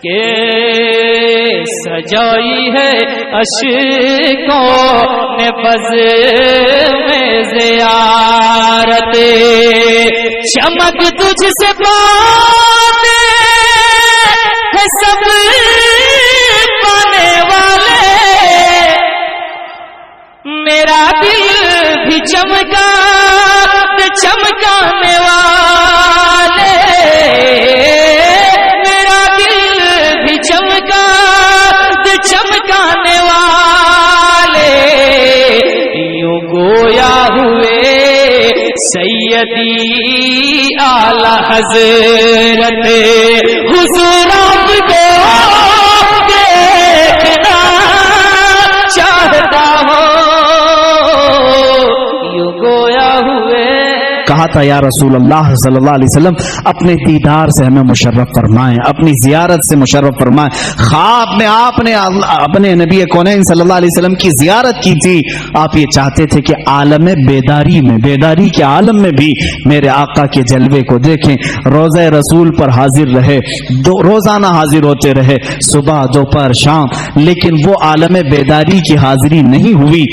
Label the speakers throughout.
Speaker 1: کہ سجائی ہے اشکوں نے بز میں زیارت، چمک تجھ سے پاتے ہے سب پانے والے، میرا دل بھی چمکا چمکانے والے، میرا دل بھی چمکا چمکانے والے، یوں گویا ہوئے سیدی اعلی حضرت، حضور آپ کو دیکھنا چاہتا ہوں، یوں گویا ہوئے۔
Speaker 2: کہا تھا یا رسول اللہ صلی اللہ علیہ وسلم اپنے دیدار سے ہمیں مشرف فرمائیں، اپنی زیارت سے مشرف فرمائیں۔ خواب میں آپ نے اپنے نبی کونین صلی اللہ علیہ وسلم کی زیارت کی تھی، آپ یہ چاہتے تھے کہ عالم بیداری میں، بیداری کے عالم میں بھی میرے آقا کے جلوے کو دیکھیں، روزہ رسول پر حاضر رہے، روزانہ حاضر ہوتے رہے، صبح دوپہر شام، لیکن وہ عالم بیداری کی حاضری نہیں ہوئی،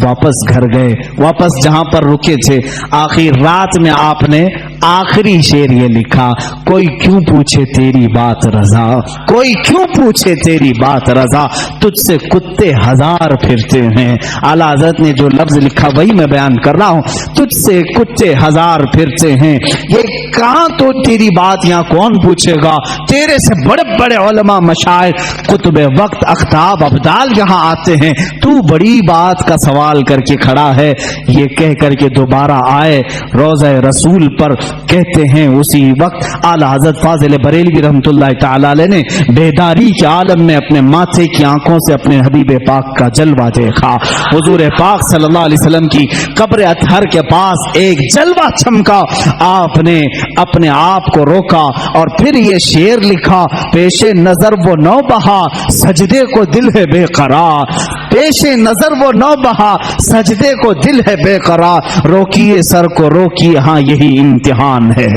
Speaker 2: واپس گھر گئے، واپس جہاں پر رکے تھے۔ آخر رات میں آپ نے آخری شعر یہ لکھا، کوئی کیوں پوچھے تیری بات رضا، کوئی کیوں پوچھے تیری بات رضا، تجھ سے کتے ہزار پھرتے ہیں۔ اعلیٰ حضرت نے جو لفظ لکھا وہی میں بیان کر رہا ہوں، تجھ سے کتے ہزار پھرتے ہیں، یہ کہاں تو تیری بات یہاں کون پوچھے گا، تیرے سے بڑے بڑے علماء مشائخ قطب وقت اقطاب ابدال یہاں آتے ہیں، تو بڑی بات کا سوال کر کے کھڑا ہے۔ یہ کہہ کر کے دوبارہ آئے، روزہ رسول پر کہتے ہیں اسی وقت اعلیٰ حضرت فاضل بریلوی رحمۃ اللہ تعالی علیہ نے بیداری کے عالم میں اپنے ماتھے کی آنکھوں سے اپنے حبیب پاک کا جلوہ دیکھا۔ حضور پاک صلی اللہ علیہ وسلم کی قبر اطہر کے پاس ایک جلوہ چمکا، آپ نے اپنے آپ کو روکا اور پھر یہ شعر لکھا، پیش نظر وہ نو بہا سجدے کو دل ہے بے قرار، پیش نظر وہ نو بہا سجدے کو دل ہے بے قرار، روکیے سر کو روکیے ہاں یہی امتحان ہے۔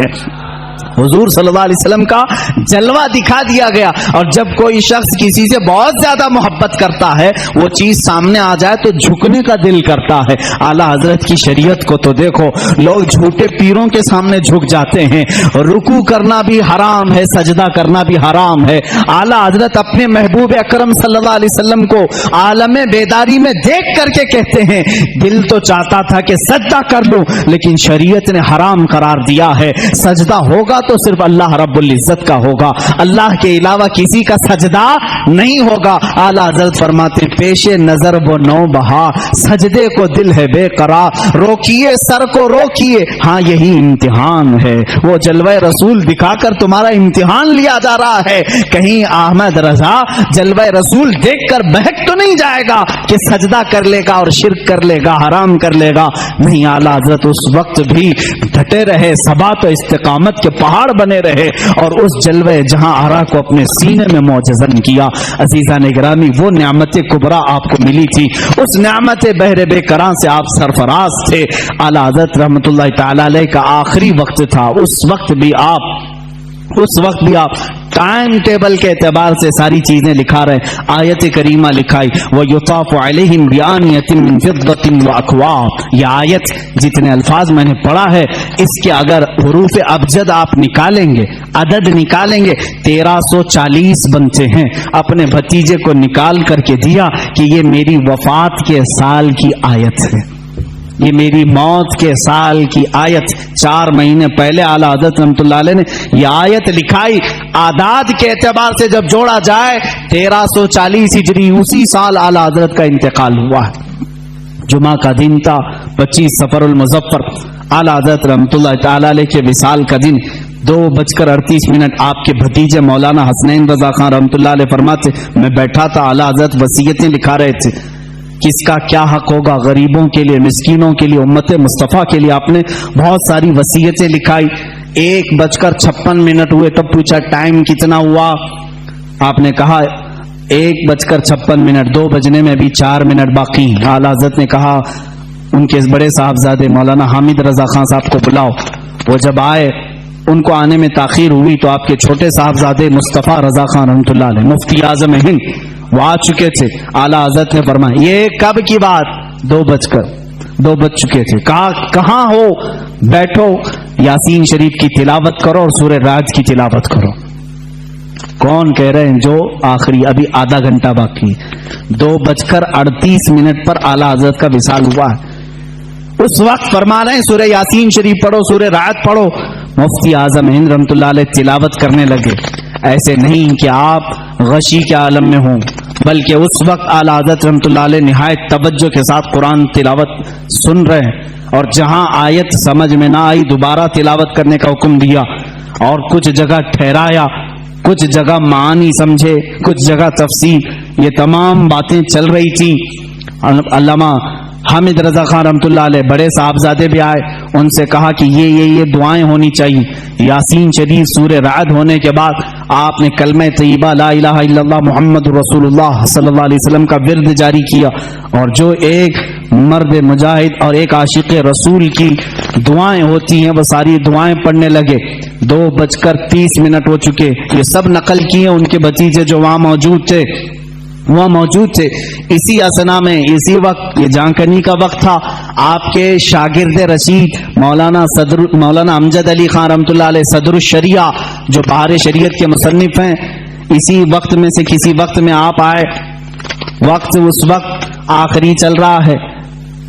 Speaker 2: حضور صلی اللہ علیہ وسلم کا جلوہ دکھا دیا گیا، اور جب کوئی شخص کسی سے بہت زیادہ محبت کرتا ہے وہ چیز سامنے آ جائے تو جھکنے کا دل کرتا ہے۔ اعلیٰ حضرت کی شریعت کو تو دیکھو، لوگ جھوٹے پیروں کے سامنے جھک جاتے ہیں، رکوع کرنا بھی حرام ہے، سجدہ کرنا بھی حرام ہے۔ اعلیٰ حضرت اپنے محبوب اکرم صلی اللہ علیہ وسلم کو عالم بیداری میں دیکھ کر کے کہتے ہیں، دل تو چاہتا تھا کہ سجدہ کر لوں لیکن شریعت نے حرام قرار دیا ہے، سجدہ ہوگا تو صرف اللہ رب العزت کا ہوگا، اللہ کے علاوہ کسی کا سجدہ نہیں ہوگا۔ اعلیٰ حضرت فرماتے پیش نظر وہ نو بہا سجدے کو دل ہے بے قرار، روکیے سر کو روکیے ہاں یہی امتحان ہے۔ وہ جلوہ رسول دکھا کر تمہارا امتحان لیا جا رہا ہے، کہیں احمد رضا جلوہ رسول دیکھ کر بہک تو نہیں جائے گا کہ سجدہ کر لے گا اور شرک کر لے گا، حرام کر لے گا، نہیں۔ اعلیٰ حضرت اس وقت بھی ڈٹے رہے، ثبات و استقامت کے پہاڑ بنے رہے اور اس جلوہ جہاں آرا کو اپنے سینے میں معجزن کیا۔ عزیزان گرامی، وہ نعمت کبریٰ آپ کو ملی تھی، اس نعمت بحر بے کراں سے آپ سرفراز تھے۔ اعلیٰ حضرت رحمۃ اللہ تعالی علیہ کا آخری وقت تھا، اس وقت بھی آپ ٹائم ٹیبل کے اعتبار سے ساری چیزیں لکھا رہے۔ آیت کریمہ لکھائی وَيُطَافُ عَلَيْهِمْ بِآنِيَةٍ مِّن فِضَّةٍ وَأَكْوَابٍ، یہ آیت جتنے الفاظ میں نے پڑھا ہے اس کے اگر حروف ابجد آپ نکالیں گے، عدد نکالیں گے 1340 بنتے ہیں۔ اپنے بھتیجے کو نکال کر کے دیا کہ یہ میری وفات کے سال کی آیت ہے، یہ میری موت کے سال کی آیت۔ 4 مہینے پہلے اعلیٰ حضرت رحمۃ اللہ علیہ نے یہ آیت لکھائی۔ اعداد کے اعتبار سے جب جوڑا جائے 1340 ہجری، اسی سال اعلیٰ حضرت کا انتقال ہوا ہے۔ جمعہ کا دن تھا 25 صفر المظفر، اعلیٰ حضرت رحمۃ اللہ تعالی علیہ کے وصال کا دن 2:38 آپ کے بھتیجے مولانا حسنین رضا خان رحمۃ اللہ علیہ فرماتے میں بیٹھا تھا، اعلیٰ حضرت وصیتیں لکھا رہے تھے، کس کا کیا حق ہوگا غریبوں کے لیے، مسکینوں کے لیے، امت مصطفیٰ کے لیے۔ آپ نے بہت ساری وصیتیں لکھائی۔ 1:56 ہوئے تب پوچھا ٹائم کتنا ہوا، آپ نے کہا 1:56، 2 بجنے میں ابھی 4 منٹ باقی۔ اعلیٰ حضرت نے کہا ان کے بڑے صاحبزادے مولانا حامد رضا خان صاحب کو بلاؤ۔ وہ جب آئے ان کو آنے میں تاخیر ہوئی تو آپ کے چھوٹے صاحبزادے مصطفیٰ رضا خان رحمۃ اللہ علیہ مفتی اعظم ہند وہ آ چکے تھے. اعلیٰ حضرت نے فرمایا یہ کب کی بات؟ 2 بج چکے تھے. کہا کہاں ہو؟ بیٹھو یاسین شریف کی تلاوت کرو اور سورہ رعد کی تلاوت کرو. کون کہہ رہے ہیں جو آخری ابھی آدھا گھنٹہ باقی. 2:38 پر اعلیٰ حضرت کا وصال ہوا ہے. اس وقت فرما رہے ہیں سورہ یاسین شریف پڑھو، سورہ رعد پڑھو. مفتی اعظم ہند رحمۃ اللہ علیہ تلاوت کرنے لگے. ایسے نہیں کہ آپ غشی کے عالم میں ہوں، بلکہ اس وقت اعلیٰ حضرت رحمۃ اللہ علیہ نہایت توجہ کے ساتھ قرآن تلاوت سن رہے ہیں، اور جہاں آیت سمجھ میں نہ آئی دوبارہ تلاوت کرنے کا حکم دیا، اور کچھ جگہ ٹھہرایا، کچھ جگہ معانی سمجھے، کچھ جگہ تفسیر. یہ تمام باتیں چل رہی تھیں. علامہ حامد رضا خان رحمۃ اللہ علیہ بڑے صاحبزادے بھی آئے، ان سے کہا کہ یہ دعائیں ہونی چاہیے. یاسین شریف سورہ رعد ہونے کے بعد آپ نے کلمہ طیبہ لا الہ الا اللہ محمد رسول اللہ صلی اللہ علیہ وسلم کا ورد جاری کیا، اور جو ایک مرد مجاہد اور ایک عاشق رسول کی دعائیں ہوتی ہیں وہ ساری دعائیں پڑھنے لگے. 2:30 ہو چکے. یہ سب نقل کیے ان کے بھتیجے جو وہاں موجود تھے. اسی اسنا میں اسی وقت یہ جانکنی کا وقت تھا. آپ کے شاگرد رشید مولانا امجد علی خان رحمۃ اللہ علیہ صدر الشریعہ جو بہار شریعت کے مصنف ہیں، اسی وقت میں سے کسی وقت میں آپ آئے. وقت اس وقت آخری چل رہا ہے.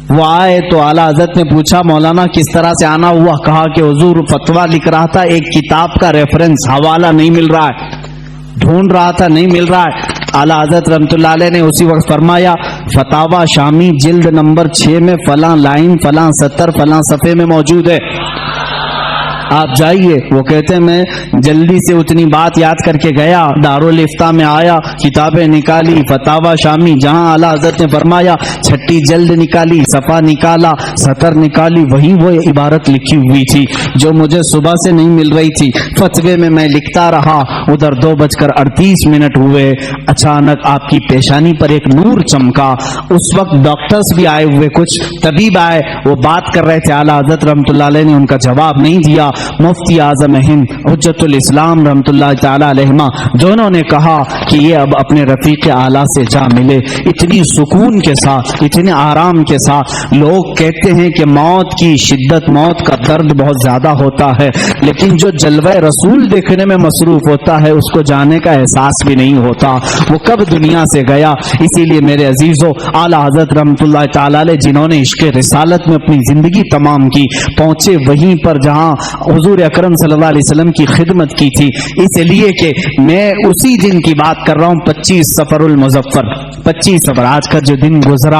Speaker 2: وہ آئے تو اعلیٰ حضرت نے پوچھا مولانا کس طرح سے آنا ہوا؟ کہا کہ حضور فتویٰ لکھ رہا تھا، ایک کتاب کا ریفرنس حوالہ نہیں مل رہا ہے، ڈھونڈ رہا تھا نہیں مل رہا ہے. اعلیٰ حضرت رحمۃ اللہ علیہ نے اسی وقت فرمایا فتاوی شامی جلد نمبر 6 میں فلاں لائن فلاں سطر فلاں صفحے میں موجود ہے، آپ جائیے. وہ کہتے ہیں میں جلدی سے اتنی بات یاد کر کے گیا، دارالفتاء میں آیا، کتابیں نکالی، فتاوی شامی جہاں اعلیٰ حضرت نے فرمایا 6 جلد نکالی، صفحہ نکالا، سطر نکالی، وہی وہ عبارت لکھی ہوئی تھی جو مجھے صبح سے نہیں مل رہی تھی. فتوے میں لکھتا رہا. ادھر 2:38 ہوئے. اچانک آپ کی پیشانی پر ایک نور چمکا. اس وقت ڈاکٹرز بھی آئے ہوئے، کچھ طبیب آئے، وہ بات کر رہے تھے. اعلیٰ حضرت رحمۃ اللہ علیہ نے ان کا جواب نہیں دیا. مفتی اعظم ہند حجت الاسلام رحمۃ اللہ تعالی علیہما دونوں نے کہا کہ یہ اب اپنے رفیق اعلیٰ سے جا ملے. اتنی سکون کے ساتھ، اتنے آرام کے ساتھ. لوگ کہتے ہیں کہ موت کی شدت، موت کا درد بہت زیادہ ہوتا ہے، لیکن جو جلوہ رسول دیکھنے میں مصروف ہوتا ہے اس کو جانے کا احساس بھی نہیں ہوتا وہ کب دنیا سے گیا. اسی لیے میرے عزیزوں، اعلیٰ حضرت رحمۃ اللہ تعالی علیہ جنہوں نے عشق رسالت میں اپنی زندگی تمام کی، پہنچے وہیں پر جہاں حضور اکرم صلی اللہ علیہ وسلم کی خدمت کی تھی. اس لیے کہ میں اسی دن کی بات کر رہا ہوں، 25 صفر المظفر. 25 صفر آج کا جو دن گزرا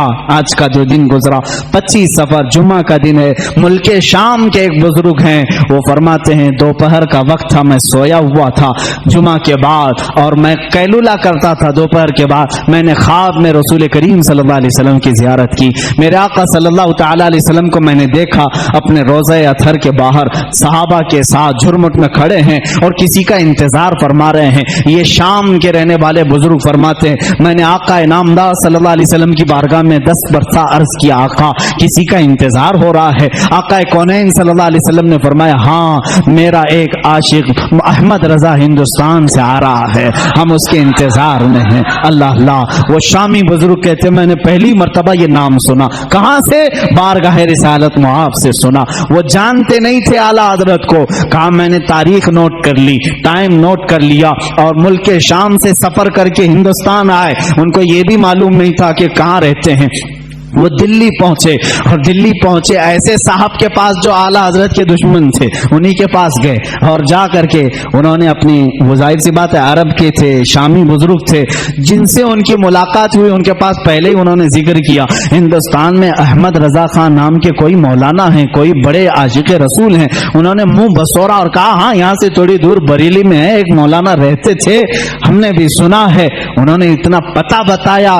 Speaker 2: 25 صفر جمعہ کا دن ہے. ملک شام کے ایک بزرگ ہیں، وہ فرماتے ہیں دوپہر کا وقت تھا، میں سویا ہوا تھا جمعہ کے بعد، اور میں قیلولہ کرتا تھا دوپہر کے بعد. میں نے خواب میں رسول کریم صلی اللہ علیہ وسلم کی زیارت کی. میرے آقا صلی اللہ تعالی علیہ وسلم کو میں نے دیکھا اپنے روضہ اطہر کے باہر صحابہ کے ساتھ جھرمٹ میں کھڑے ہیں اور کسی کا انتظار فرما رہے ہیں. یہ شام کے رہنے والے بزرگ فرماتے ہیں میں نے آقا انعامدار صلی اللہ علیہ وسلم کی بارگاہ میں 10 برسہ عرض کیا آقا کسی کا انتظار ہو رہا ہے. آقا کونین صلی اللہ علیہ وسلم نے فرمایا ہاں میرا ایک عاشق احمد رضا ہندوستان سے آ رہا ہے، ہم اس کے انتظار میں ہیں. اللہ اللہ. وہ شامی بزرگ کہتے ہیں میں نے پہلی مرتبہ یہ نام سنا. کہاں سے؟ بارگاہ رسالت معاف سے سنا. وہ جانتے نہیں تھے اعلیٰ حضرت کو. کہا میں نے تاریخ نوٹ کر لی، ٹائم نوٹ کر لیا، اور ملک شام سے سفر کر کے ہندوستان آئے. ان کو یہ بھی معلوم نہیں تھا کہ کہاں رہتے ہیں. وہ دلی پہنچے، اور دلی پہنچے ایسے صاحب کے پاس جو اعلیٰ حضرت کے دشمن تھے، انہی کے پاس گئے، اور جا کر کے انہوں نے اپنی، وہ ظاہر سی بات ہے عرب کے تھے، شامی بزرگ تھے، جن سے ان کی ملاقات ہوئی ان کے پاس پہلے ہی انہوں نے ذکر کیا ہندوستان میں احمد رضا خان نام کے کوئی مولانا ہیں، کوئی بڑے عاشق رسول ہیں. انہوں نے منہ بسورا اور کہا ہاں یہاں سے تھوڑی دور بریلی میں ہے ایک مولانا رہتے تھے، ہم نے بھی سنا ہے. انہوں نے اتنا پتہ بتایا،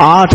Speaker 2: 8